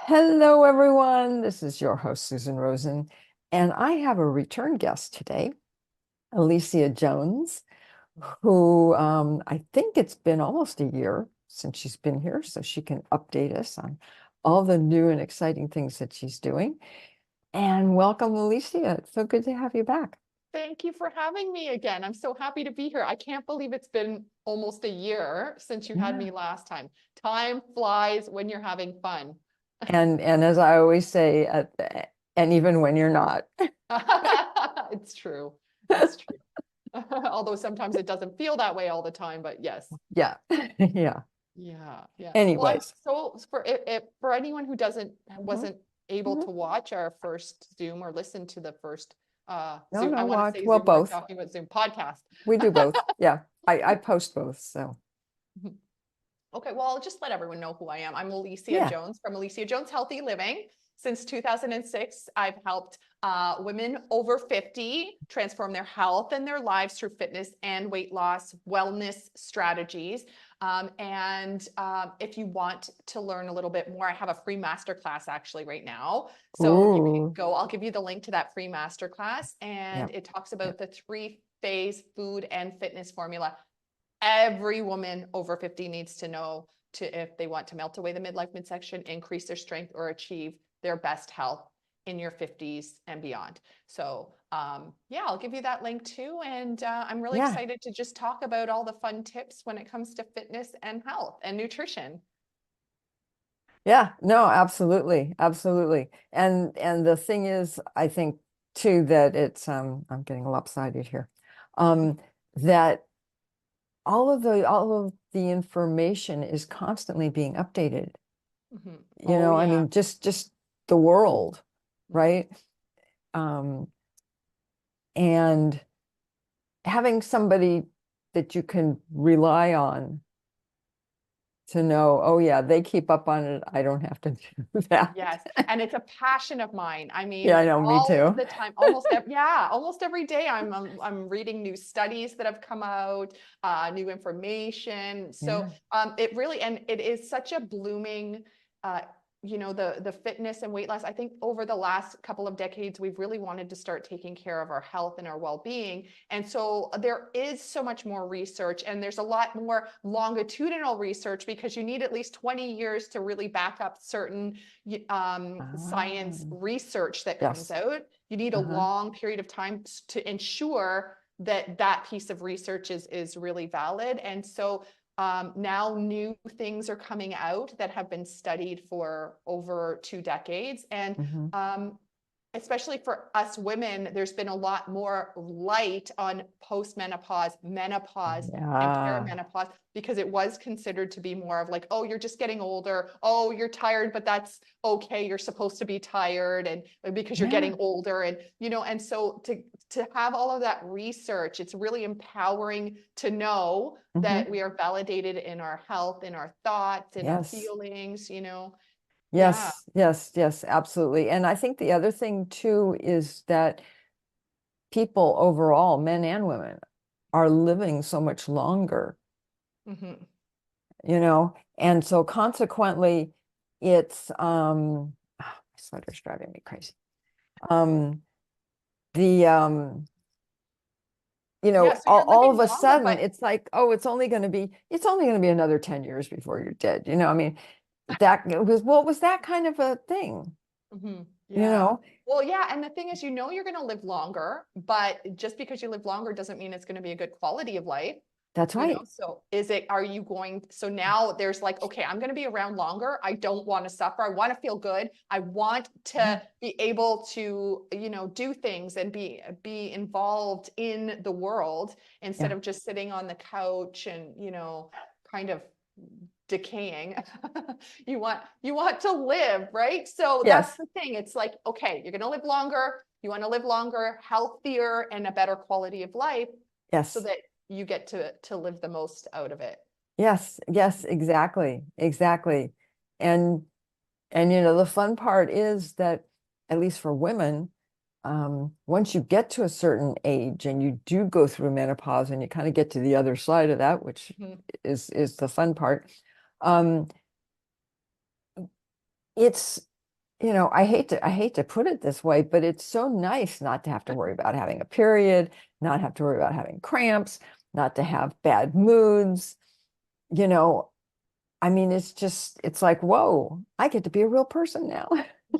Hello, everyone. This is your host, Susan Rosen, and I have a return guest today, Alicia Jones, who I think it's been almost a year since she's been here, so she can update us on all the new and exciting things that she's doing. And welcome, Alicia. It's so good to have you back. Thank you for having me again. I'm so happy to be here. I can't believe it's been almost a year since you had Yeah. me last time. Time flies when you're having fun. And as I always say, and even when you're not. It's true. It's true. Although sometimes it doesn't feel that way all the time, but yes. Yeah. Yeah. Yeah. Well, I'm Anyways. so for anyone who Mhm. wasn't able Mhm. to watch our first Zoom or listen to the first No, Zoom. I no, want to watch. say Well, Zoom, we're both. talking about Zoom podcast. We do both. Yeah. I post both. So Okay, well, I'll just let everyone know who I am. I'm Alicia yeah. Jones from Alicia Jones Healthy Living. Since 2006, I've helped women over 50 transform their health and their lives through fitness and weight loss wellness strategies. If you want to learn a little bit more, I have a free masterclass actually right now. So you can Ooh. go, I'll give you the link to that free masterclass, Yeah. and it talks Yeah. about the 3-phase food and fitness formula every woman over 50 needs to know to if they want to melt away the midlife midsection, increase their strength, or achieve their best health in your 50s and beyond. So yeah, I'll give you that link too. And I'm really Yeah. excited to just talk about all the fun tips when it comes to fitness and health and nutrition. Yeah. No, absolutely. Absolutely. And the thing is, I think too that it's I'm getting lopsided here. That all of the information is constantly being updated. Mhm. You Oh know, I yeah. mean, just the world, Mhm. right? Um, and having somebody that you can rely on to know, oh yeah, they keep up on it. I don't have to do that. Yes, and it's a passion of mine. I Yeah, mean, I know, me all too. the time, almost every day I'm reading new studies that have come out, new information. So Yeah. it really, and it is such a blooming, uh, the fitness and weight loss. I think over the last couple of decades, we've really wanted to start taking care of our health and our well-being. And so there is so much more research, and there's a lot more longitudinal research because you need at least 20 years to really back up certain science Ah, research that comes yes. out. You need a Uh-huh. long period of time to ensure that that piece of research is really valid. And so now new things are coming out that have been studied for over 2 decades. And Hmm. especially for us women, there's been a lot more light on postmenopause, menopause, and Yeah. perimenopause because it was considered to be more of like, oh, you're just getting older. Oh, you're tired, but that's okay. You're supposed to be tired and because you're Yeah. getting older. And and so to have all of that research, it's really empowering to know Hmm. that we are validated in our health, in our thoughts, in our Yes. feelings. Yeah. Yes. Yes. Yes. Absolutely. And I think the other thing too is that people overall, men and women, are living so much longer, Hmm. and so consequently, it's my sweater's driving me crazy. Um, the Yeah. So you're all of living a longer, sudden but it's like, oh, it's only going to be another 10 years before you're dead. I mean, that was that kind of a thing, you Yeah. know? Well, yeah. And the thing is, you're going to live longer, but just because you live longer doesn't mean it's going to be a good quality of life. That's right. So are you going, so now there's like, okay, I'm going to be around longer. I don't want to suffer. I want to feel good. I want Yeah. to be able to, do things and be involved in the world instead Yeah. of just sitting on the couch and, kind of decaying. You want to live, right? So that's Yes. the thing. It's like, okay, you're going to live longer. You want to live longer, healthier, and a better quality of life so Yes. that you get to live the most out of it. Yes. Yes. Exactly. Exactly. And the fun part is that, at least for women, once you get to a certain age and you do go through menopause and you kind of get to the other side of that, which Mhm. is the fun part, um, it's I hate to put it this way, but it's so nice not to have to worry about having a period, not have to worry about having cramps, not to have bad moods. You know, I mean, it's like, whoa, I get to be a real person now.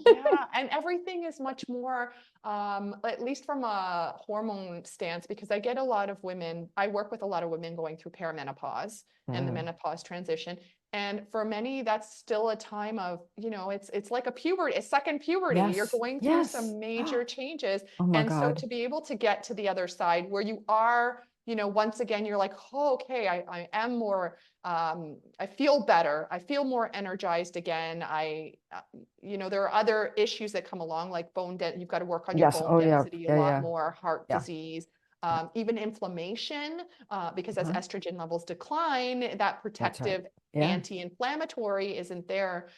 Yeah, and everything is much more, at least from a hormone stance, because I get a lot of women, I work with a lot of women going through perimenopause and the Mm. menopause transition. And for many, that's still a time of, it's like a puberty, a second puberty. You're Yes, going through yes. some major changes. Oh my And so God. to be able to get to the other side where you are, once again, you're like, oh, okay, I am more, I feel better. I feel more energized again. There are other issues that come along, like you've got to work on your Yes. bone Oh yeah. density a Yeah, lot yeah. more, heart Yeah. disease, Yeah. even inflammation, because as Uh-huh. estrogen levels decline, that That's right. protective Yeah. anti-inflammatory isn't there.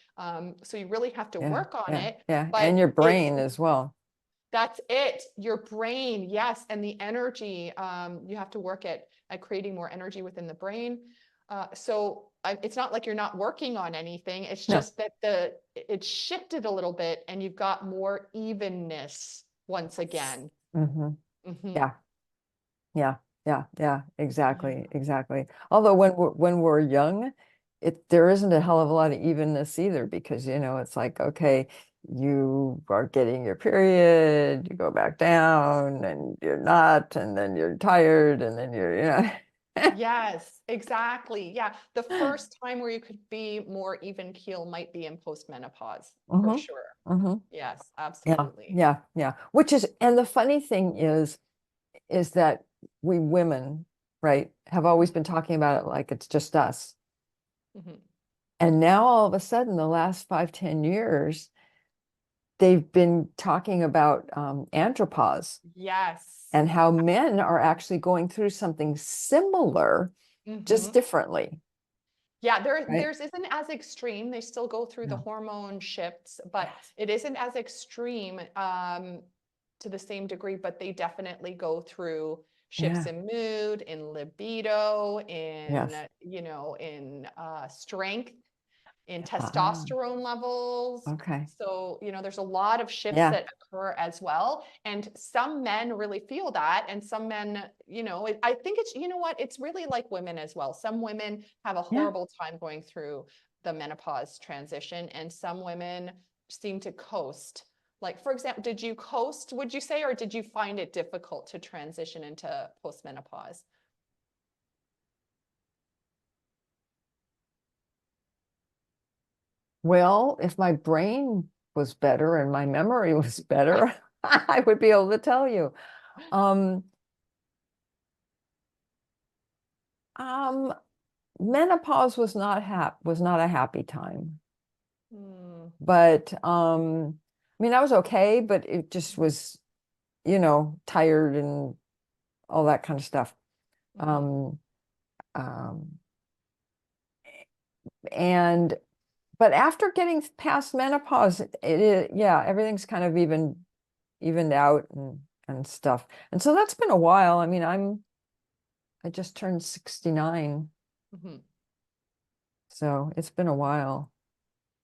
So you really have to Yeah. work on Yeah. it, Yeah. but And your it's brain as well. that's it. Your brain, yes, and the energy. You have to work at creating more energy within the brain. It's not like you're not working on anything. It's No. just that it's shifted a little bit, and you've got more evenness once again. Hmm. Hmm. Yeah. Yeah, yeah, yeah, Yeah. exactly, exactly. Although when we're young, there isn't a hell of a lot of evenness either because it's like, okay, you are getting your period, you go back down and you're not, and then you're tired, and then you're. Yes, exactly. Yeah. The first time where you could be more even keel might be in postmenopause for Hmm. sure. Hmm. Yes, Yeah, absolutely. yeah, yeah. And the funny thing is that we women, right, have always been talking about it like it's just us. Mhm. And now all of a sudden, the last 5, 10 years, they've been talking about andropause Yes. and how men are actually going through something similar, just Hmm. differently, Yeah, right? theirs isn't as extreme. They still go through the No. hormone shifts, but Yes. it isn't as extreme to the same degree, but they definitely go through shifts Yeah. in mood, in libido, Yes. in strength, in Ah, testosterone levels. okay. So, there's a lot of shifts Yeah. that occur as well. And some men really feel that. And some men, I think it's, you know what, it's really like women as well. Some women have a Yeah. horrible time going through the menopause transition, and some women seem to coast. Like, for example, did you coast, would you say, or did you find it difficult to transition into postmenopause? Well, if my brain was better and my memory was better, I would be able to tell you. Um, um, Menopause was not a happy time. Hmm. But I mean, I was okay, but it just was, tired and all that kind of stuff. Hmm. Um, um, and but after getting past menopause, yeah, everything's kind of evened out and stuff. And so that's been a while. I mean, I just turned 69, Hmm. so it's been a while.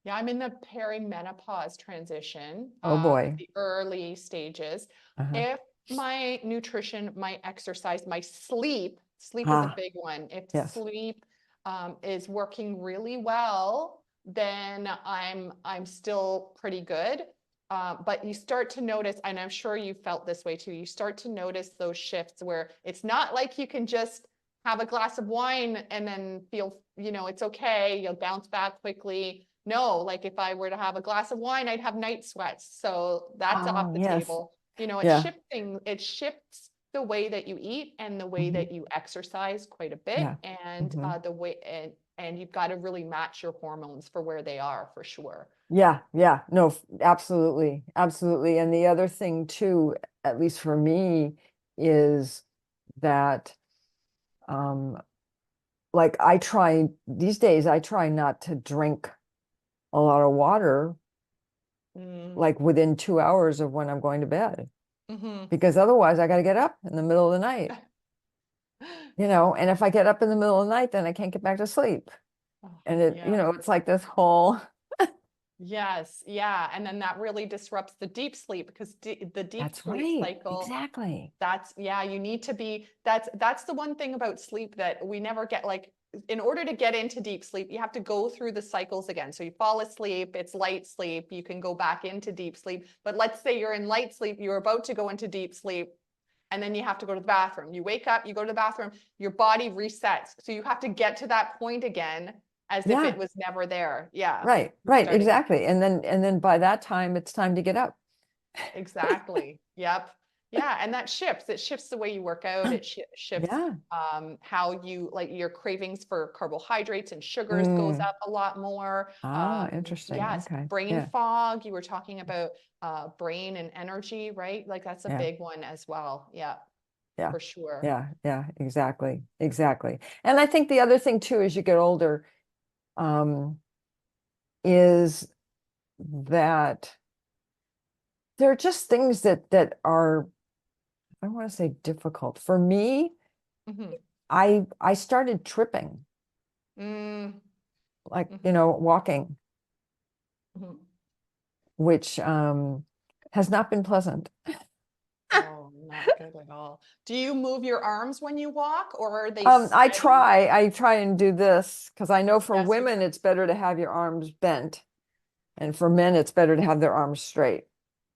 Yeah, I'm in the perimenopause transition, Oh boy. the early stages. Uh-huh. If my nutrition, my exercise, my sleep is a Ah, big one. If yes. sleep is working really well, then I'm still pretty good. But you start to notice, and I'm sure you felt this way too, you start to notice those shifts where it's not like you can just have a glass of wine and then feel, it's okay, you'll bounce back quickly. No, like if I were to have a glass of wine, I'd have night sweats. So that's off Oh, the yes. table. Yeah. It shifts the way that you eat and the way Hmm. that you exercise quite a bit, Yeah. and Hmm. the way and you've got to really match your hormones for where they are for sure. Yeah, yeah, no, absolutely, absolutely. And the other thing too, at least for me, is that um like these days I try not to drink a lot of water Mm. like within 2 hours of when I'm going to bed, Hmm. because otherwise I got to get up in the middle of the night, and if I get up in the middle of the night, then I can't get back to sleep. Oh, And yeah. it's like this whole Yes, yeah. And then that really disrupts the deep sleep because the deep That's sleep right. cycle, Exactly. yeah, you need to be, that's the one thing about sleep that we never get, like, in order to get into deep sleep, you have to go through the cycles again. So you fall asleep, it's light sleep, you can go back into deep sleep. But let's say you're in light sleep, you're about to go into deep sleep, and then you have to go to the bathroom. You wake up, you go to the bathroom, your body resets. So you have to get to that point again as if Yeah. it was never there. Yeah. Right. Right. Starting again. Exactly. And then by that time, it's time to get up. Exactly. Yep. Yeah. And that shifts. It shifts the way you work out. It shifts Yeah. how you, like, your cravings for carbohydrates and sugars goes Mm. up a lot more. Ah, interesting. Yes. Okay. Brain Yeah. fog. You were talking about brain and energy, right? Like that's a Yeah. big one as well. Yeah, Yeah. for sure. Yeah. Yeah. Exactly. Exactly. And I think the other thing too, as you get older, um, is that there are just things that are, I don't want to say difficult. For me, Hmm. I started tripping, Mm, like, hmm. walking, Hmm. which has not been pleasant. Oh, not good at all. Do you move your arms when you walk, or are they steady? I try and do this because I know for Yes, you women try. it's better to have your arms bent, and for men it's better to have their arms straight.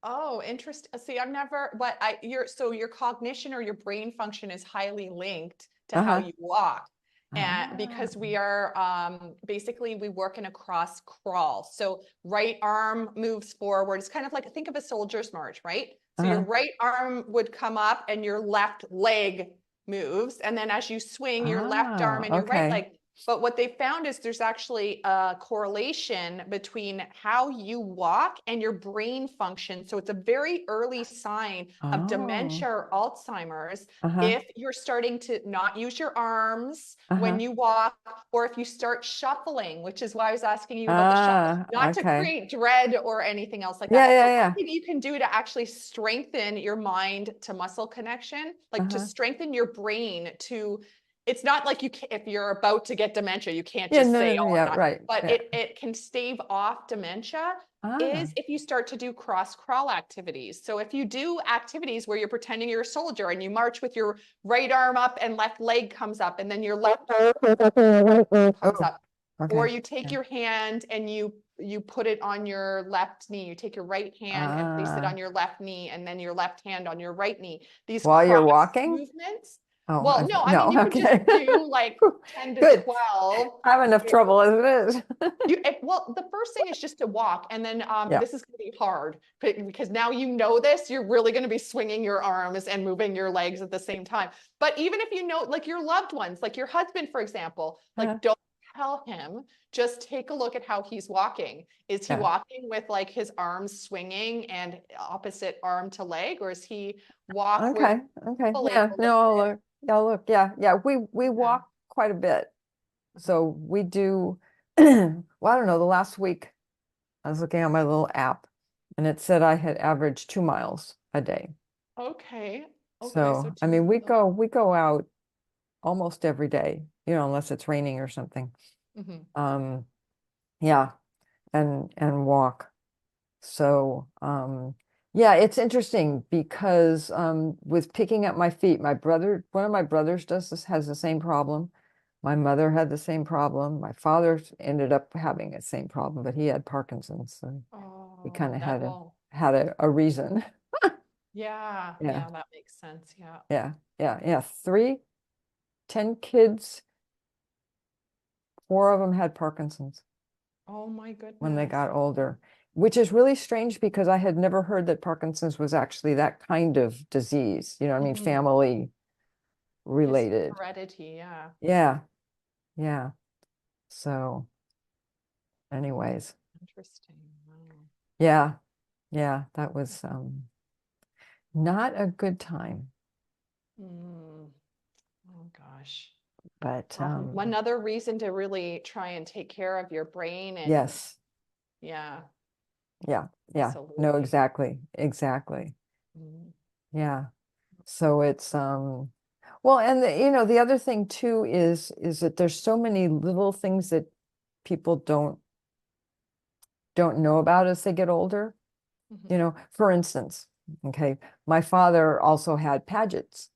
Oh, interesting. See, I've never, but so your cognition or your brain function is highly linked to how Uh-huh. you walk. And Ah, because we are basically we work in a cross crawl. So right arm moves forward. It's kind of like, think of a soldier's march, right? So your uh-huh. right arm would come up and your left leg moves. And then as you swing, your left arm Ah, and your right okay. leg. But what they found is there's actually a correlation between how you walk and your brain function. So it's a very early sign of Oh, dementia or Alzheimer's uh-huh. if you're starting to not use your arms Uh-huh. when you walk, or if you start shuffling, which is why I was asking you about the shuffle, Ah, not to okay. create dread or anything else like Yeah, that. yeah, But yeah. one thing you can do to actually strengthen your mind to muscle connection, like to Uh-huh. strengthen your brain to, it's not like you can, if you're about to get dementia, you can't Yeah, just no, no, say, no, oh, yeah, I'm not, right. but Yeah. it can stave off dementia Ah, is if you start to do cross crawl activities. So if you do activities where you're pretending you're a soldier and you march with your right arm up and left leg comes up, and then your left arm comes oh, up, or okay. you take Yeah. your hand and you put it on your left knee. You take your right hand and place it Ah, on your left knee, and then your left hand on your right knee. These while you're cross walking? movements. Oh, Well, no, I mean, no, you could just okay. do like 10 to Good. 12. I have enough trouble as it is. Well, the first thing is just to walk, and then Yeah. this is going to be hard because now you know this, you're really going to be swinging your arms and moving your legs at the same time. But even if you know, like your loved ones, like your husband, for example, Uh, like don't tell him, just take a look at how he's walking. Is he yeah. walking with like his arms swinging and opposite arm to leg, or is he walk where Okay. Okay. he's Yeah. able to No, I'll sit? look. Yeah, I'll look. Yeah. Yeah. We Yeah. walk quite a bit. Uh-huh. So we do, well, I don't know, the last week I was looking at my little app and it said I had averaged 2 miles a day. Okay. Okay. So So, I two mean, miles. we go out almost every day, unless it's raining or something. Mhm. Um, yeah, and walk. So, yeah, it's interesting because with picking up my feet, one of my brothers has the same problem. My mother had the same problem. My father ended up having the same problem, but he had Parkinson's, so he kind Oh, of that will. had a reason. Yeah, Yeah, yeah, that makes sense. Yeah. yeah, yeah, yeah. 10 kids, 4 of them had Parkinson's Oh my when they goodness. got older, which is really strange because I had never heard that Parkinson's was actually that kind of disease. I mean, Hmm. family His related. heredity, yeah. Yeah, yeah. So, anyways, Interesting. Wow. yeah, yeah, that was not a good time, Mm. Oh gosh. but Well, another reason to really try and take care of your brain and yes, yeah, yeah, yeah. No, absolutely. exactly, exactly. Mm. Yeah. So it's well, and the other thing too is that there's so many little things that people don't know about as they get older. Mhm. You know, for instance, okay, my father also had Paget's.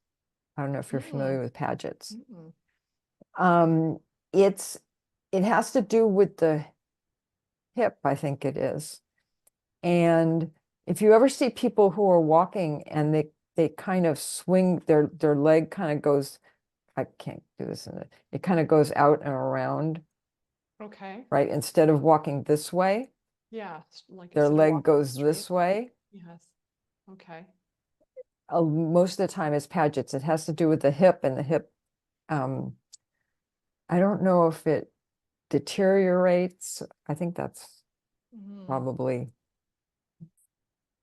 I don't know if you're Mm, familiar with Paget's. mm. Um, it's it has to do with the hip, I think it is. And if you ever see people who are walking and they kind of swing their leg kind of goes, I can't do this in it kind of goes out and around, Okay. right? Instead of walking this way, Yeah. Like their instead of leg walking goes straight. this way. Yes. Okay. Most of the time it's Paget's. It has to do with the hip, and the hip. Um, I don't know if it deteriorates. I think that's Mhm. probably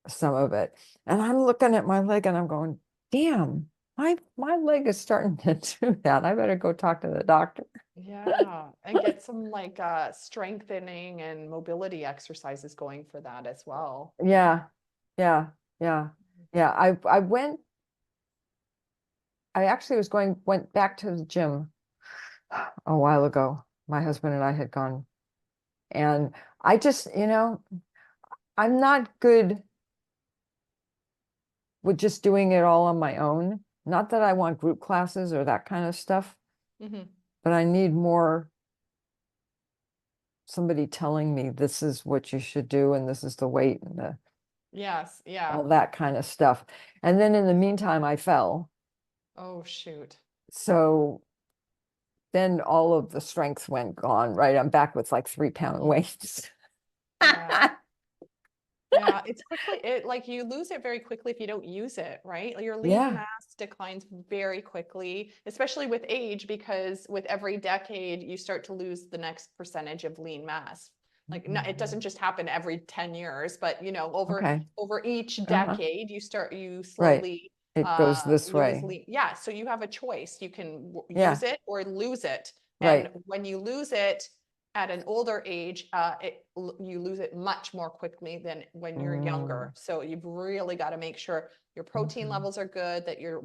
some of it. And I'm looking at my leg and I'm going, damn, my leg is starting to do that. I better go talk to the doctor. Yeah, and get some like strengthening and mobility exercises going for that as well. Yeah, yeah, yeah, yeah. I actually went back to the gym a while ago. My husband and I had gone, and I just, I'm not good with just doing it all on my own. Not that I want group classes or that kind of stuff, Hmm. but I need more somebody telling me this is what you should do and this is the weight and Yes, yeah. all that kind of stuff. And then in the meantime, I fell. Oh, shoot. So then all of the strength went gone, right? I'm back with like 3 pound Mhm. weights. Yeah. Yeah, it's quickly it like you lose it very quickly if you don't use it, right? Like, your lean Yeah. mass declines very quickly, especially with age, because with every decade you start to lose the next percentage of lean mass. Like, no, it doesn't just happen every 10 years, but Okay. over each Uh-huh. decade you Right. slowly It goes this lose way. lean. Yeah, so you have a choice. You can Yeah. use it or lose it. And Right. when you lose it, at an older age, you lose it much more quickly than when you're Mm, younger. So you've really got to make sure your protein mhm. levels are good, that you're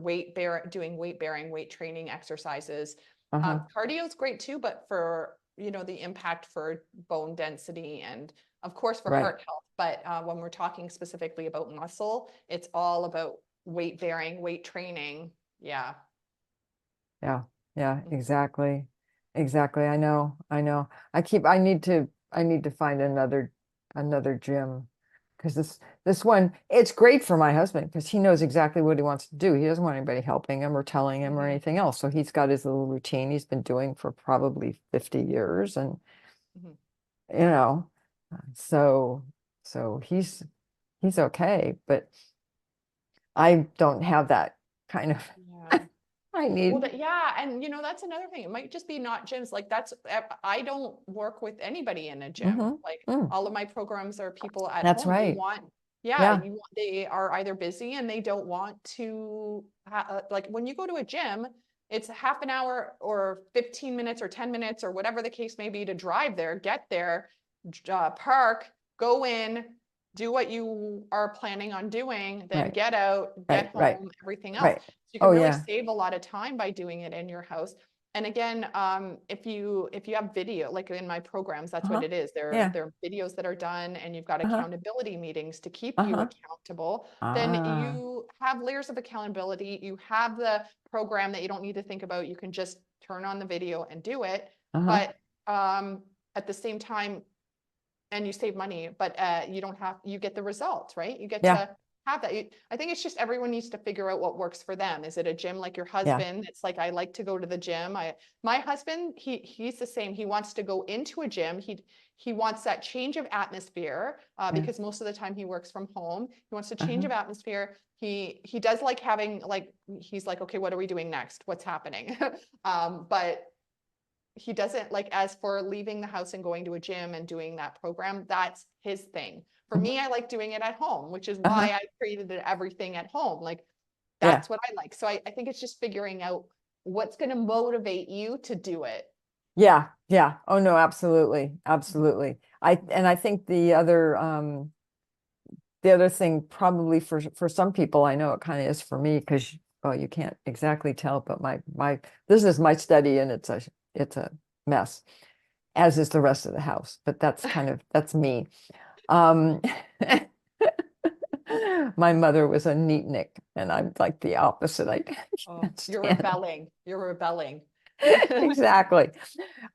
doing weight bearing, weight training exercises. Uh-huh. Cardio is great too, but for the impact for bone density and of course for Right. heart health. But when we're talking specifically about muscle, it's all about weight bearing, weight training. Yeah. Yeah, yeah, Mhm. exactly. Exactly. I know. I know. I need to find another gym because this one, it's great for my husband because he knows exactly what he wants to do. He doesn't want anybody helping him or telling him or Mhm. anything else. So he's got his little routine he's been doing for probably 50 years and Mhm. you know, so he's okay, but I don't have that kind of Yeah. I Well, need yeah, and that's another thing. It might just be not gyms. Like I don't work with anybody in a gym. hmm Like mm, all of my programs are people at that's home. right. Yeah, Yeah. they are either busy and they don't want to like when you go to a gym, it's a half an hour or 15 minutes or 10 minutes or whatever the case may be to drive there, get there, park, go in, do what you are planning on doing, then Right. get out, get Right. Right. home, everything else. Right. So you can Oh really yeah. save a lot of time by doing it in your house. And again, if you have video, like in my programs, that's what Uh-huh. it is. Yeah. They're videos that are done, and you've got Uh-huh. accountability meetings to keep you Uh-huh. accountable. Then Ah. you have layers of accountability. You have the program that you don't need to think about. You can just turn on the video and do it. Uh-huh. But at the same time, and you save money, but you don't have, you get the results, right? You get Yeah. to have that. I think it's just everyone needs to figure out what works for them. Is it a gym like your Yeah. husband? It's like, I like to go to the gym. My husband, he's the same. He wants to go into a gym. He wants that change of atmosphere Yeah. because most of the time he works from home. He wants a change Uh-huh. of atmosphere. He does like having like, he's like, okay, what are we doing next? What's happening? But he doesn't like, as for leaving the house and going to a gym and doing that program, that's his thing. For Mhm. me, I like doing it at home, which is Uh-huh. why I created everything at home. Like Yeah. that's what I like. So I think it's just figuring out what's going to motivate you to do it. Yeah. Yeah. Oh no, absolutely. Mhm. Absolutely. I think the other thing probably for some people, I know it kind of is for me because well, you can't exactly tell, but my this is my study and it's a mess, as is the rest of the house. But that's me. Um, my mother was a neatnik, and I'm like the opposite. I Oh, can't you're stand it. rebelling. You're rebelling. Exactly.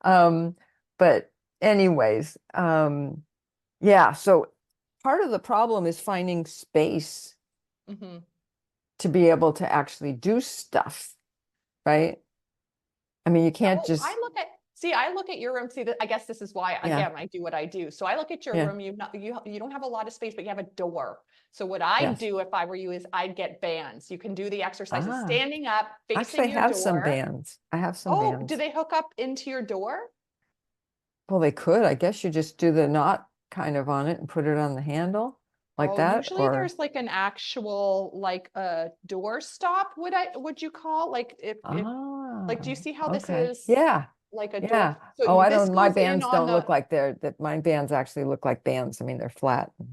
Um, but anyways, yeah, so part of the problem is finding space Mhm. to be able to actually do stuff, right? I mean, you Yeah, can't well, just, I look at your room. See, that I guess this is why, yeah, again, I do what I do. So I look at your yeah, room. You don't have a lot of space, but you have a door. So what I'd yes. do if I were you is I'd get bands. You can do the exercises Ah, standing up, actually, facing I your have some door. bands. I have some Oh, do bands. they hook up into your door? Well, they could. I guess you just do the knot kind of on it and put it on the handle like Oh, that, usually or there's like an actual like a door stop, would you call? Like if like, do you ah, see how this okay. is Yeah, like a door? yeah. So Oh, I this don't, my goes in bands on don't look the like that my bands actually look like bands. I mean, they're flat. okay.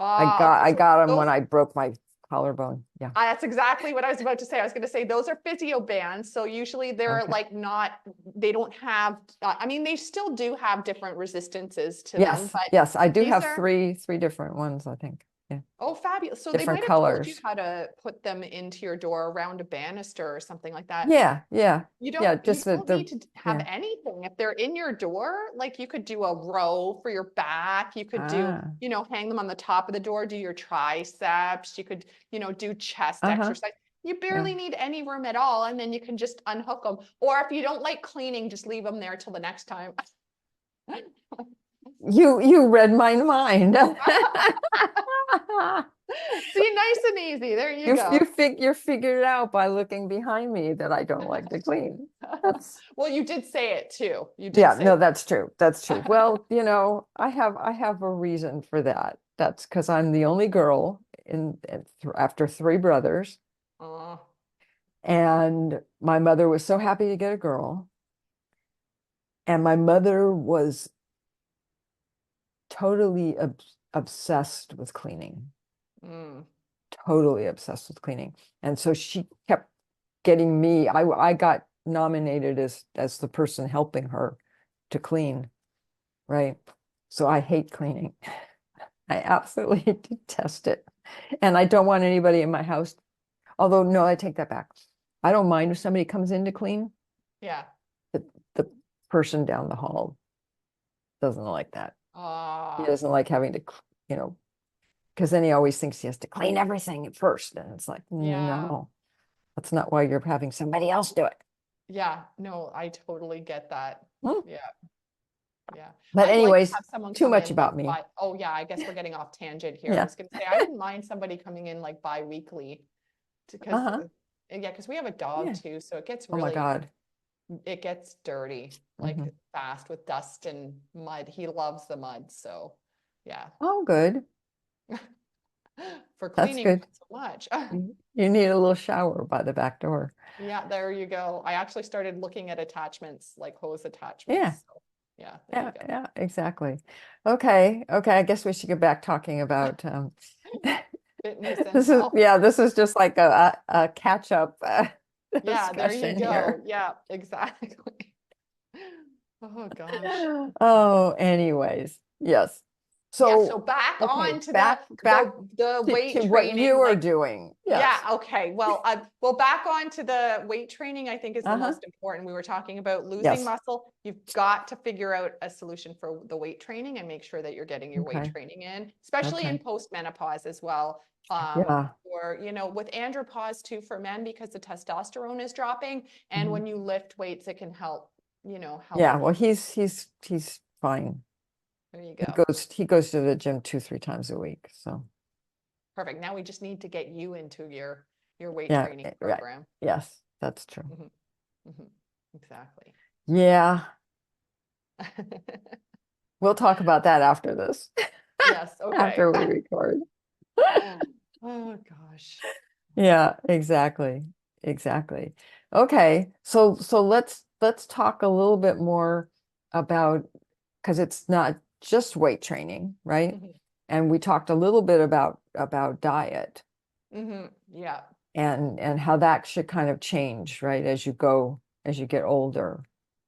I So got them those when I broke my collarbone. Yeah. that's exactly what I was about to say. I was going to say those are physio bands. So usually they're Okay. like not, they don't have, I mean, they still do have different resistances to them, Yes, but yes, I do these have are, three different ones, I think. Yeah. oh, fabulous. So they Different might have told you colors. how to put them into your door around a banister or something like that. Yeah, yeah. Yeah, You just that don't the need to have yeah. anything. If they're in your door, like you could do a row for your back. You could do, Ah. hang them on the top of the door, do your triceps. You could, do chest Uh-huh. exercise. You Yeah. barely need any room at all. And then you can just unhook them. Or if you don't like cleaning, just leave them there till the next time. You read my mind. See, nice and easy. There you You go. you figured it out by looking behind me that I don't like to clean. That's Well, you did say it too. You did yeah, say no, that's true. That's true. Well, I have a reason for that. That's because I'm the only girl after three brothers, uh, and my mother was so happy to get a girl, and my mother was totally obsessed with cleaning, mm, totally obsessed with cleaning. And so she kept getting me, I got nominated as the person helping her to clean, right? So I hate cleaning. I absolutely detest it. And I don't want anybody in my house. Although, no, I take that back. I don't mind if somebody comes in to clean. yeah. The person down the hall doesn't like that. He Uh, doesn't like having to, you know, because then he always thinks he has to clean everything at first. And it's like, yeah. no, that's not why you're having somebody else do it. Yeah, no, I totally get that. Hmm. Yeah, yeah. But I'd like to anyways, have someone too come much in like about me. oh yeah, I guess we're getting off tangent here. I Yeah. was gonna say I wouldn't mind somebody coming in like bi-weekly because Uh-huh. yeah, because we have a dog Yeah. too, so Oh my God. it gets dirty like Hmm. fast with dust and mud. He loves the mud, so yeah. Oh, good. For That's cleaning, good. not so much. You need a little shower by the back door. Yeah, there you go. I actually started looking at attachments, like hose Yeah. attachments. So yeah, there you Yeah. go. Yeah. Exactly. Okay. Okay. I guess we should get back talking about Fitness and health. this is just like a catch up Yeah, there you discussion go. here. Yeah, exactly. Oh gosh. Oh, anyways, yes. Yeah, so So, back okay, on to back the weight to what you training, are like doing. yeah, Yes. okay. Well, back on to the weight training, I think is the Uh-huh. most important. We were talking about losing Yes. muscle. You've got to figure out a solution for the weight training and make sure that you're getting your weight Okay. training in, especially in Okay. post-menopause as well. Yeah. Or, with andropause too for men because the testosterone is dropping. And Mhm. when you lift weights, it can help, help. Yeah. Well, he's fine. There you He go. goes to the gym 2, 3 times a week. So Perfect. Now we just need to get you into your weight yeah. training Right. program. Yes, that's true. Mhm, mhm. Exactly. Yeah. We'll talk about that after this, Yes, okay. after we record. Oh gosh. Yeah, exactly. Exactly. Okay. So let's talk a little bit more about because it's not just weight training, right? Mhm, And we talked a little bit about diet yeah. and how that should kind of change, right, as you get older.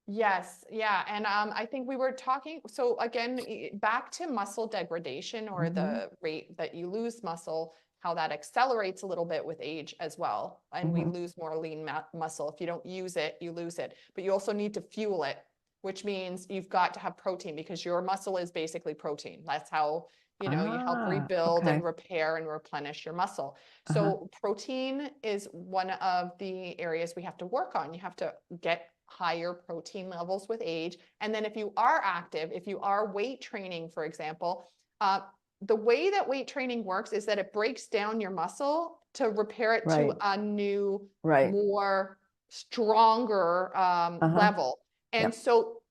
Yes, yeah. And I think we were talking, so again, back to muscle degradation or Hmm. the rate that you lose muscle, how that accelerates a little bit with age as well. And we Hmm. lose more lean muscle. If you don't use it, you lose it. But you also need to fuel it, which means you've got to have protein because your muscle is basically protein. That's how, you help Ah, rebuild and okay. repair and replenish your muscle. Uh-huh. So protein is one of the areas we have to work on. You have to get higher protein levels with age. And then if you are active, if you are weight training, for example, uh, the way that weight training works is that it breaks down your muscle to repair it to Right. a new, Right. more stronger Uh-huh. level. And Yep. so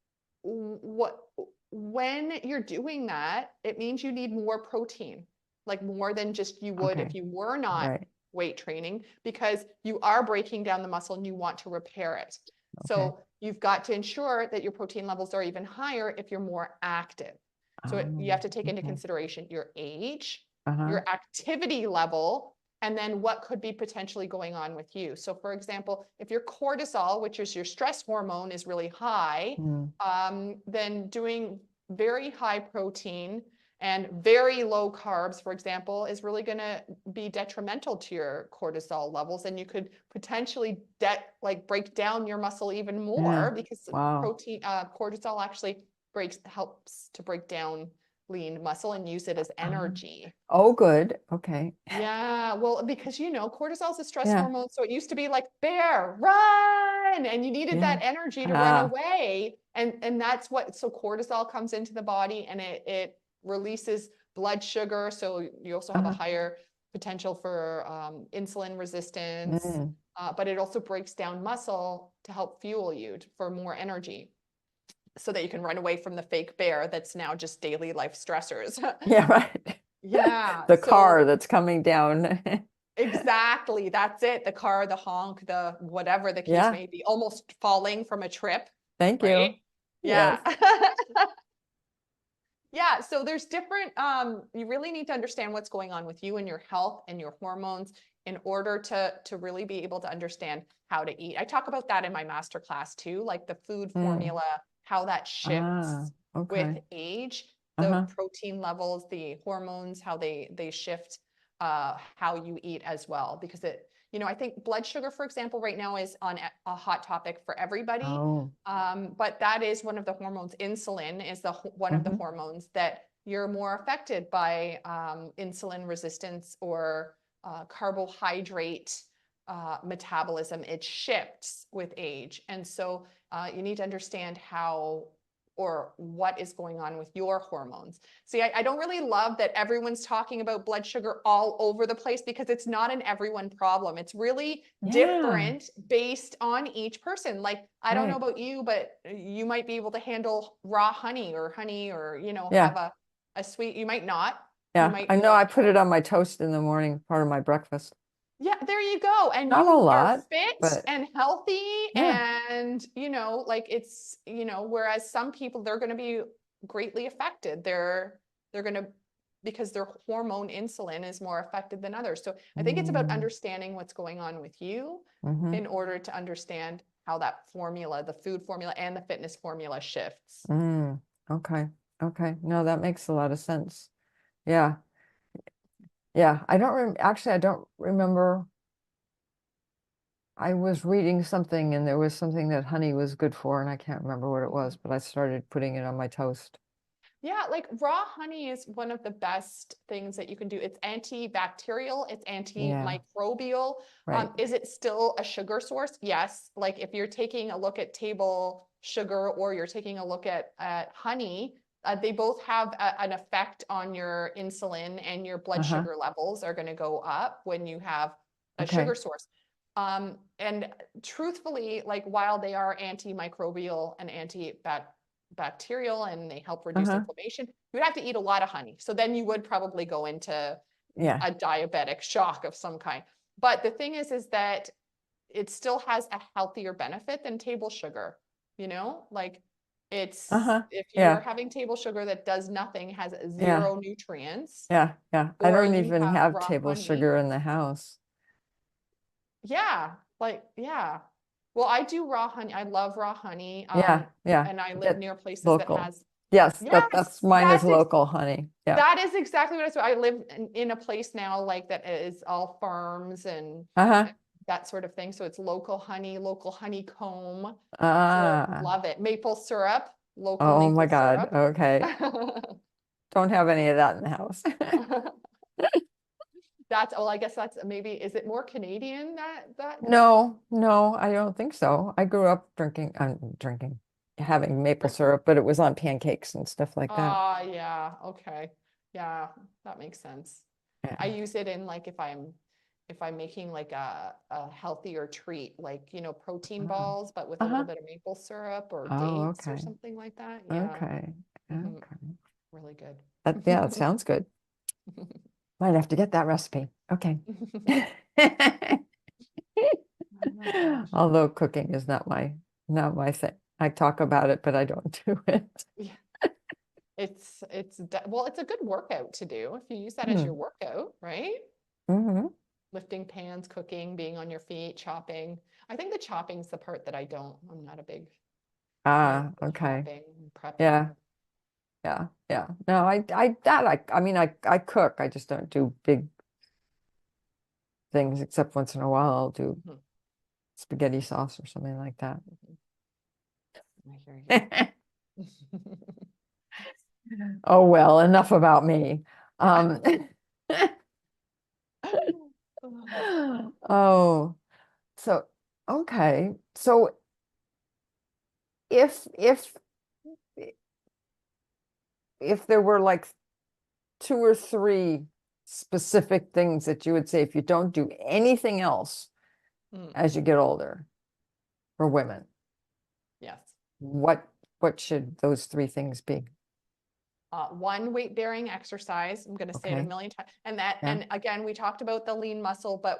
what when you're doing that, it means you need more protein, like more than just you would if Okay. you were not Right. weight training, because you are breaking down the muscle and you want to repair it. Okay. So you've got to ensure that your protein levels are even higher if you're more active. So you have Oh, to take into okay. consideration your age, Uh-huh. your activity level, and then what could be potentially going on with you. So for example, if your cortisol, which is your stress hormone, is really high, Mm. then doing very high protein and very low carbs, for example, is really going to be detrimental to your cortisol levels. And you could potentially break down your muscle even Yeah. more because Wow. cortisol actually helps to break down lean muscle and use it as Um, energy. oh, good. Okay. Yeah, well, because cortisol is a stress Yeah. hormone, so it used to be like bear, run, and you needed that Yeah. energy to run Ah. away, and that's what. So cortisol comes into the body, and it releases blood sugar, so you also have a Uh-huh. higher potential for insulin resistance, Mm. but it also breaks down muscle to help fuel you for more energy, so that you can run away from the fake bear that's now just daily life stressors. Yeah, right. Yeah, The car so. that's coming down. Exactly. That's it. The car, the honk, the whatever the case Yeah. may be, almost falling from a trip, Thank right? you. Yeah. Yes. Yeah. So there's different, you really need to understand what's going on with you and your health and your hormones in order to really be able to understand how to eat. I talk about that in my master class too, like the food Mm. formula, how that Ah, shifts with okay. age, the Uh-huh. protein levels, the hormones, how they shift, how you eat as well. Because I think blood sugar, for example, right now is on a hot topic for everybody. Oh. But that is one of the hormones. Insulin is one of the Hmm. hormones that you're more affected by, insulin resistance or carbohydrate metabolism. It shifts with age. And so you need to understand how or what is going on with your hormones. See, I don't really love that everyone's talking about blood sugar all over the place because it's not an everyone problem. It's really Yeah. different based on each person. Like, I don't know Right. about you, but you might be able to handle raw honey or, have Yeah. a sweet, you might not. You Yeah. might I know like, I put it on my toast in the morning, part of my breakfast. yeah, there you go. And Not a you are lot, fit but and healthy yeah. and, like whereas some people, they're going to be greatly affected. They're going to, because their hormone insulin is more affected than others. So I think it's about Mm. understanding what's going on with you Hmm. in order to understand how that formula, the food formula and the fitness formula shifts. Mm. Okay. Okay. No, that makes a lot of sense. Yeah. Yeah. I don't remember. I was reading something and there was something that honey was good for, and I can't remember what it was, but I started putting it on my toast. Yeah, like raw honey is one of the best things that you can do. It's antibacterial, it's Yeah. antimicrobial. Right. Is it still a sugar source? Yes. Like if you're taking a look at table sugar or you're taking a look at honey, they both have an effect on your insulin, and your blood Uh-huh. sugar levels are going to go up when you have a Okay. sugar source. And truthfully, like while they are antimicrobial and antibacterial and they help reduce Uh-huh. inflammation, you would have to eat a lot of honey. So then you would probably go into Yeah. a diabetic shock of some kind. But the thing is that it still has a healthier benefit than table sugar, like Uh-huh. if you are Yeah. having table sugar that does nothing, has Yeah. zero nutrients, Yeah. Yeah. I or don't you even have have raw table honey. sugar in the house. Yeah, like, yeah. Well, I do raw honey. I love raw honey. Yeah, yeah. And I live Get near places that local. has, Yes, yes, that's mine is local honey. Yeah. that is exactly what I said. I live in a place now like that is all farms and Uh-huh. that sort of thing. So it's local honey, local honeycomb. So Ah. love it. Maple syrup, local Oh my maple God. syrup. Okay. Don't have any of that in the house. That's, oh, I guess that's maybe, is it more Canadian that? No, no, I don't think so. I grew up having maple syrup, but it was on pancakes and stuff like that. Ah, yeah, okay. Yeah, that makes sense. I Yeah. use it in like if I'm making like a healthier treat, like, protein Ah. balls, but with a little Uh-huh. bit of maple syrup or Oh, dates or okay. something like that. Yeah. Okay. Hmm. Okay. Really good. Yeah, it sounds good. Might have to get that recipe. Okay. Oh my gosh. Although cooking is not my thing. I talk about it, but I don't do it. Yeah. Well, it's a good workout to do if you use that as your Hmm. workout, right? Hmm. Lifting pans, cooking, being on your feet, chopping. I think the chopping's the part that I'm not a big fan of Ah, the okay. chopping and prepping. Yeah, yeah, yeah. No, I mean, I cook. I just don't do big things except once in a while I'll do Mhm, spaghetti sauce or something like that. mhm. I hear you. Oh, well, enough about me. Um, oh, so okay. So if if there were like two or three specific things that you would say if you don't do anything else Mm, as you get older for women, yes. what what should those three things be? One, weight bearing exercise. I'm going to say it a Okay. million times. Yeah. And again, we talked about the lean muscle, but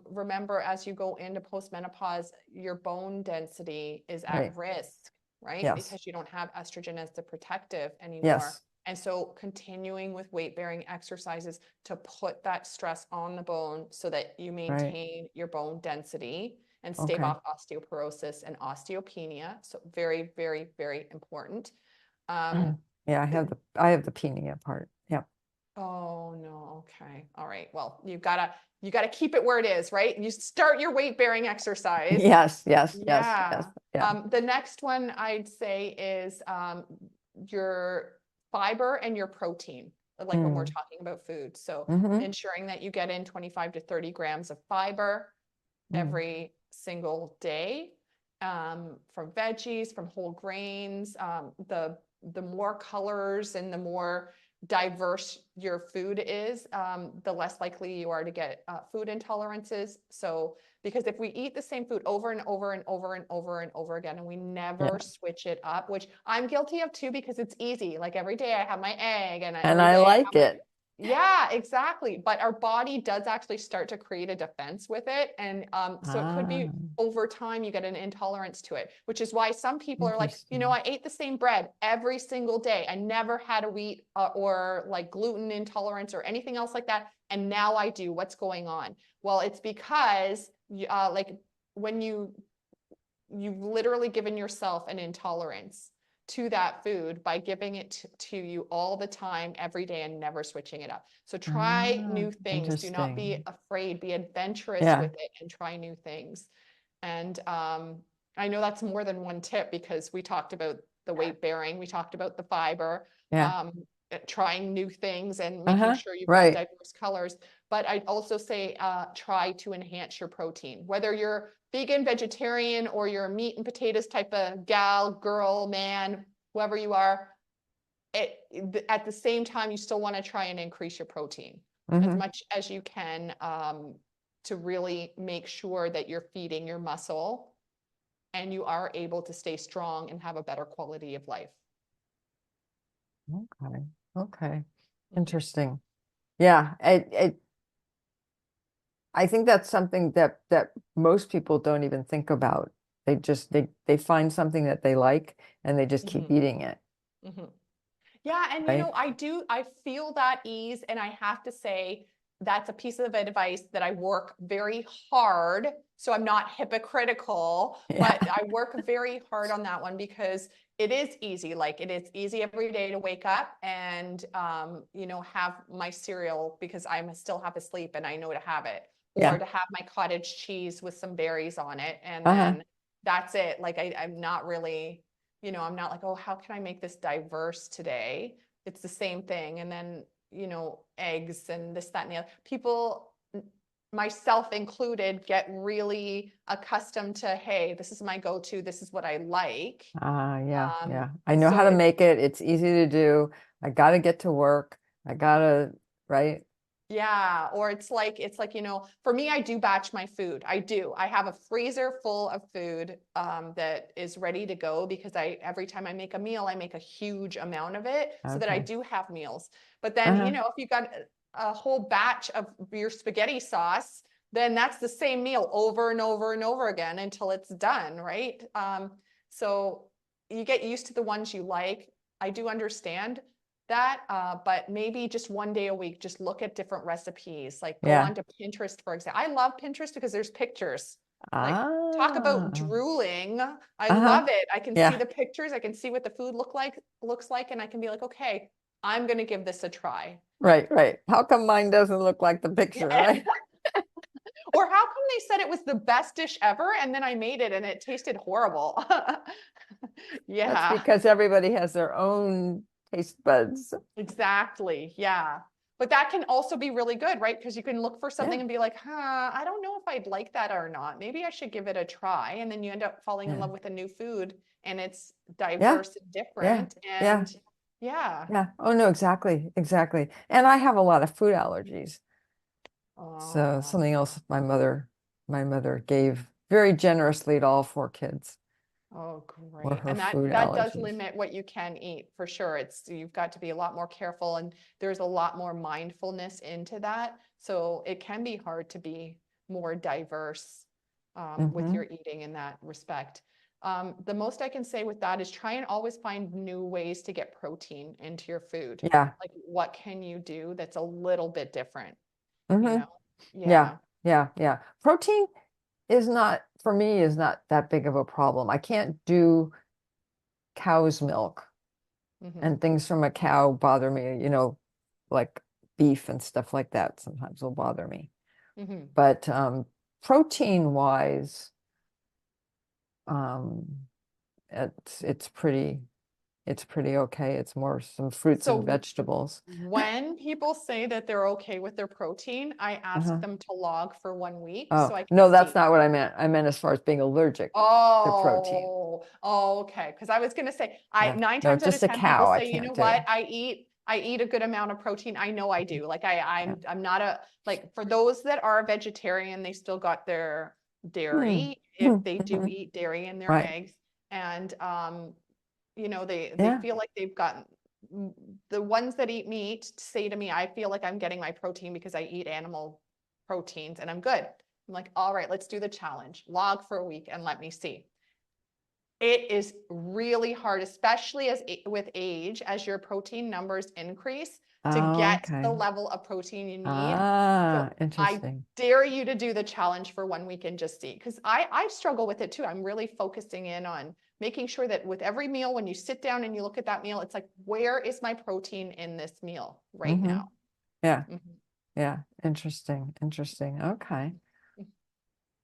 remember, as you go into postmenopause, your bone density is at Right. risk, right? Yes. Because you don't have estrogen as the protective anymore. Yes. And so continuing with weight bearing exercises to put that stress on the bone so that you Right. maintain your bone density and stave Okay. off osteoporosis and osteopenia. So very, very, very important. Um, Yeah, I have the penia part. Yeah. Oh no, okay. All right. Well, you gotta keep it where it is, right? You start your weight bearing exercise. Yes, yes, yes, yes. Yeah. Yeah. The next one I'd say is your fiber and your protein, like when we're Mm. talking about food. So Hmm. ensuring that you get in 25 to 30 grams of fiber Mm. every single day, from veggies, from whole grains. The more colors and the more diverse your food is, the less likely you are to get food intolerances. So, because if we eat the same food over and over and over and over and over again, and we never Yeah. switch it up, which I'm guilty of too, because it's easy. Like every day I have my egg, and And every I day I like have my, it. yeah, exactly. But our body does actually start to create a defense with it. And so it could Ah, be over time you get an intolerance to it, which is why some people are like, interesting. I ate the same bread every single day. I never had a wheat or like gluten intolerance or anything else like that. And now I do. What's going on? Well, it's because like when you've literally given yourself an intolerance to that food by giving it to you all the time, every day, and never switching it up. So try Ah, new things. Do not be interesting. afraid. Be adventurous Yeah. with it and try new things. And I know that's more than one tip because we talked about the weight bearing, we talked about the fiber, Yeah. trying new things and making Uh-huh. sure you've got Right. diverse colors. But I'd also say try to enhance your protein, whether you're vegan, vegetarian, or you're a meat and potatoes type of gal, girl, man, whoever you are. At the same time, you still want to try and increase your protein as Hmm. much as you can, to really make sure that you're feeding your muscle and you are able to stay strong and have a better quality of life. Okay. Okay. Mhm. Interesting. Yeah. I think that's something that most people don't even think about. They find something that they like and they just keep Mhm. eating it, Mhm. Yeah, and right? I feel that ease, and I have to say, that's a piece of advice that I work very hard. So I'm not hypocritical, but I work very hard on that one because it is easy. Like it is easy every day to wake up and, you know, have my cereal because I'm still half asleep and I know to have it, or Yeah. to have my cottage cheese with some berries on it. And Uh-huh. then that's it. Like I'm not really, you know, I'm not like, oh, how can I make this diverse today? It's the same thing. And then, you know, eggs and this, that, and the other. People, myself included, get really accustomed to, hey, this is my go-to, this is what I like. Yeah, Um, yeah. I know how so to it's, make it. It's easy to do. I gotta get to work. I gotta, right? yeah, or it's like, you know, for me, I do batch my food. I do. I have a freezer full of food that is ready to go because every time I make a meal, I make a huge amount of it so that I Okay. do have meals. But then, you Uh-huh. know, if you got a whole batch of your spaghetti sauce, then that's the same meal over and over and over again until it's done, right? So you get used to the ones you like. I do understand that, but maybe just one day a week, just look at different recipes, like go Yeah. onto Pinterest, for example. I love Pinterest because there's pictures. Like talk about Ah. drooling. I Uh-huh. love it. I can see Yeah. the pictures, I can see what the food looks like, and I can be like, okay, I'm gonna give this a try. Right, right. How come mine doesn't look like the picture, Yeah. right? Or how come they said it was the best dish ever and then I made it and it tasted horrible? That's Yeah. because everybody has their own taste buds. Exactly. Yeah. But that can also be really good, right? Because you can look for Yeah, something and be like, huh, I don't know if I'd like that or not. Maybe I should give it a try. And then you end up falling in yeah, love with a new food and it's yeah, diverse and yeah, different. yeah, And yeah. yeah. Oh no, exactly, exactly. And I have a lot of food allergies. So Oh, something else my mother gave very generously to all four kids oh, were great. her And food that does allergies. limit what you can eat for sure. It's you've got to be a lot more careful and there's a lot more mindfulness into that. So it can be hard to be more diverse with Hmm. your eating in that respect. The most I can say with that is try and always find new ways to get protein into your food. Yeah. Like what can you do that's a little bit different, you Hmm. know? Yeah. Yeah. Yeah. Yeah. Protein is not, for me, is not that big of a problem. I can't do cow's milk, Hmm. and things from a cow bother me, like beef and stuff like that sometimes will bother me. Hmm. But protein wise, um, it's pretty okay. It's more some fruits and So vegetables. when people say that they're okay with their protein, I ask Uh-huh. them to log for 1 week Oh, so I can no, that's see. not what I meant. I meant as far as being allergic to protein. Oh, okay. Because I was gonna say, I Yeah. nine No, times out of just a ten people cow I say, you know can't what, do. I eat a good amount of protein. I know I do. Like Yeah. I'm not a like for those that are a vegetarian, they still got their Hmm. dairy if Hmm. they do Mhm. eat dairy in their Right. eggs, and you know they Yeah. feel like they've gotten the ones that eat meat say to me, I feel like I'm getting my protein because I eat animal proteins and I'm good. I'm like, all right, let's do the challenge. Log for a week and let me see. It is really hard, especially with age, as your protein numbers increase, to Oh, get the okay. level of protein you need. So Ah, I interesting. dare you to do the challenge for 1 week and just see, because I struggle with it too. I'm really focusing in on making sure that with every meal, when you sit down and you look at that meal, it's like, where is my protein in this meal right Hmm. now? Yeah. Mhm. Yeah. Interesting. Interesting. Okay.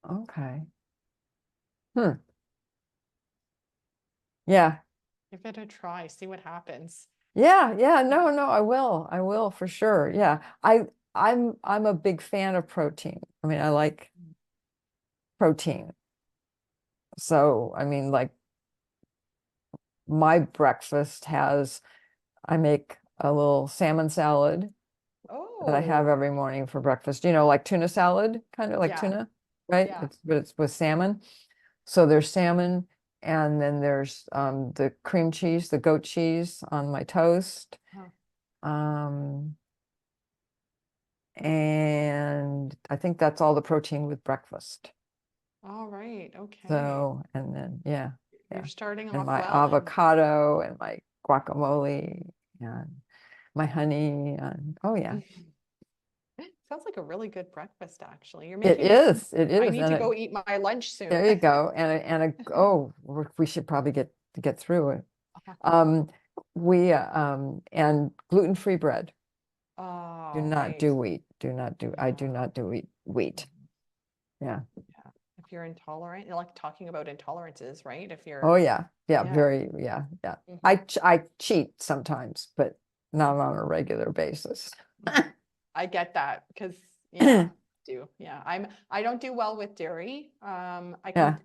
Okay. Hmm. Yeah. Give it a try, see what happens. Yeah. Yeah. No, no, I will. I will for sure. Yeah. I'm a big fan of protein. I mean, I like protein. So, I mean, like my breakfast I make a little salmon salad that I have Oh, every morning for breakfast. Like tuna salad, kind of like yeah, tuna, right? yeah. But it's with salmon. So there's salmon, and then there's the cream cheese, the goat cheese on my toast. Huh. Um, and I think that's all the protein with breakfast. All right, okay. So, and then, yeah, You're yeah. starting And off my well and avocado and my guacamole and my honey. And, oh, yeah. sounds sounds like a really good breakfast, actually. You're It making me is, hungry. it I is. need to go eat my lunch There soon. you go. Oh, we should probably get through it. Um, and gluten-free bread. Do Oh, not right. do wheat. I do Yeah. not do wheat. Yeah. Yeah. If you're intolerant, you're like talking about intolerances, right? If Oh you're, yeah. Yeah, yeah. yeah. Mhm. I cheat sometimes, but not on a regular basis. Mhm. I get that because yeah, do. Yeah. I don't do well with dairy. I Yeah. can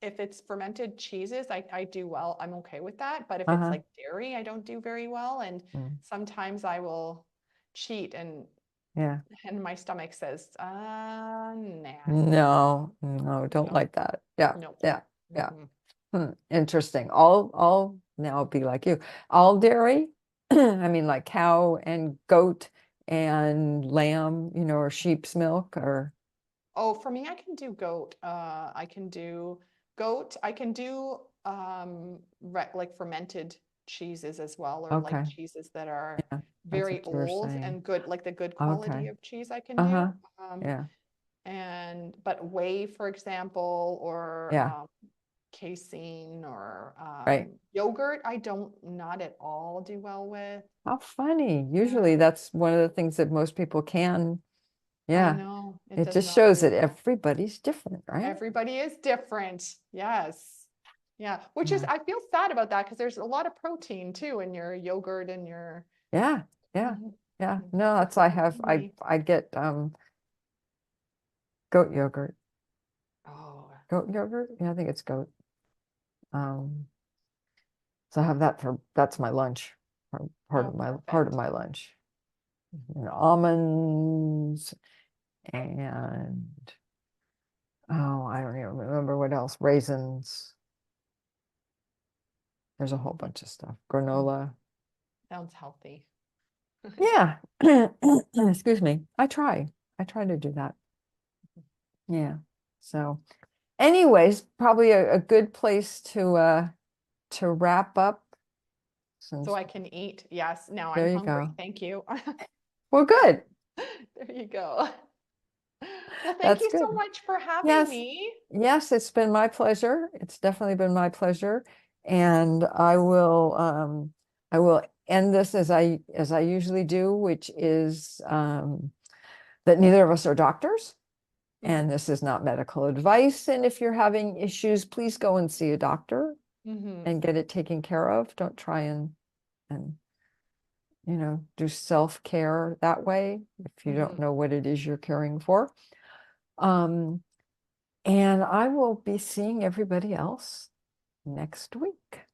if it's fermented cheeses, I do well. I'm okay with that. But if it's Uh-huh. like dairy, I don't do very well. And Mm. sometimes I will cheat Yeah. and my stomach says, nah, No, don't no, like that. Yeah. no. Yeah. Yeah. Mhm. Interesting. I'll now be like you. All dairy, I mean like cow and goat and lamb, or sheep's milk or Oh, for me, I can do goat. I can do goat. I can do like fermented cheeses as well, or like okay. cheeses that are Yeah, that's very what you were old saying. and good, like the good Okay. quality of cheese I can do. Uh-huh. Yeah. But whey, for example, or Yeah. casein or Right. yogurt, I don't not at all do well with. How funny. Yeah, Usually that's one of the things that most people can. I Yeah. know. It It does just not shows do that well. everybody's different, right? Everybody is different. Yes. Yeah. Which is, Yeah. I feel sad about that because there's a lot of protein too in your yogurt and your. Yeah. Yeah. Mhm, Yeah. mhm. No, But that's I have me. I get goat yogurt. Oh, Goat yogurt? Yeah, I think it's goat. Um So I have that that's my lunch, oh, part of perfect. my lunch. Almonds and oh, I don't even remember what else. Raisins. There's a whole bunch of stuff. Mm, Granola. sounds healthy. Yeah. Excuse me. I try to do that. Yeah. So anyways, probably a good place to wrap up So since I can eat. Yes. Now I'm there you hungry. go. Thank you. Well, good. There you go. Well, thank That's you so good. much for having Yes, me. yes, it's been my pleasure. It's definitely been my pleasure. And I will end this as I usually do, which is that neither of us are doctors and Mhm, this is not medical advice. And if you're having issues, please go and see a doctor mhm, and get it taken care of. Don't try and do self-care that way if you don't mhm. know what it is you're caring for. Um, and I will be seeing everybody else next week.